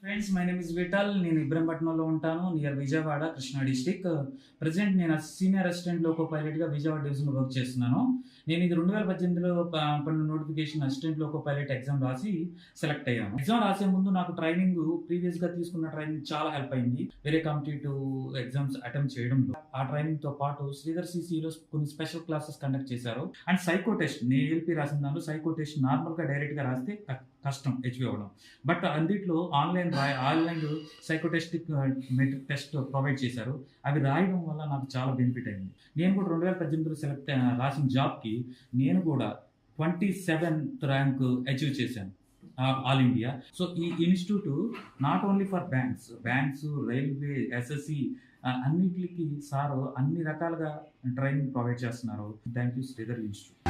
Friends, my name is Vithal. నేను ఇబ్రహంపట్నంలో ఉంటాను, near Vijayawada, Krishna district. Present నేను సీనియర్ అసిస్టెంట్ లోకో పైలట్గా విజయవాడ డివిజన్లో వర్క్ చేస్తున్నాను. నేను ఇది 2018లో పడిన notification assistant loco pilot exam రాసి సెలెక్ట్ అయ్యాను. ఎగ్జామ్ రాసే ముందు నాకు ట్రైనింగ్, ప్రీవియస్గా తీసుకున్న ట్రైనింగ్ చాలా హెల్ప్ అయింది వేరే కాంపిటేటివ్ ఎగ్జామ్స్ అటెంప్ట్ చేయడంలో. ఆ ట్రైనింగ్తో పాటు శ్రీధర్ సిసిలో కొన్ని స్పెషల్ క్లాసెస్ కండక్ట్ చేశారు. అండ్ సైకో టెస్ట్, నేను ఏఎల్పి రాసిన దాంట్లో సైకో టెస్ట్ నార్మల్గా డైరెక్ట్గా రాస్తే కష్టం హెచ్వి అవ్వడం. బట్ అందులో ఆన్లైన్ సైకోటెస్టిక్ టెస్ట్ ప్రొవైడ్ చేశారు. అవి రాయడం వల్ల నాకు చాలా బెనిఫిట్ అయింది. నేను కూడా 2018లో సెలెక్ట్ రాసిన జాబ్కి నేను కూడా 27th ర్యాంక్ అచీవ్ చేశాను ఆల్ ఇండియా. సో ఈ institute not only for banks, railway, SSC అన్నిటికి సార్ అన్ని రకాలుగా ట్రైనింగ్ ప్రొవైడ్ చేస్తున్నారు. Thank you Sridhar institute.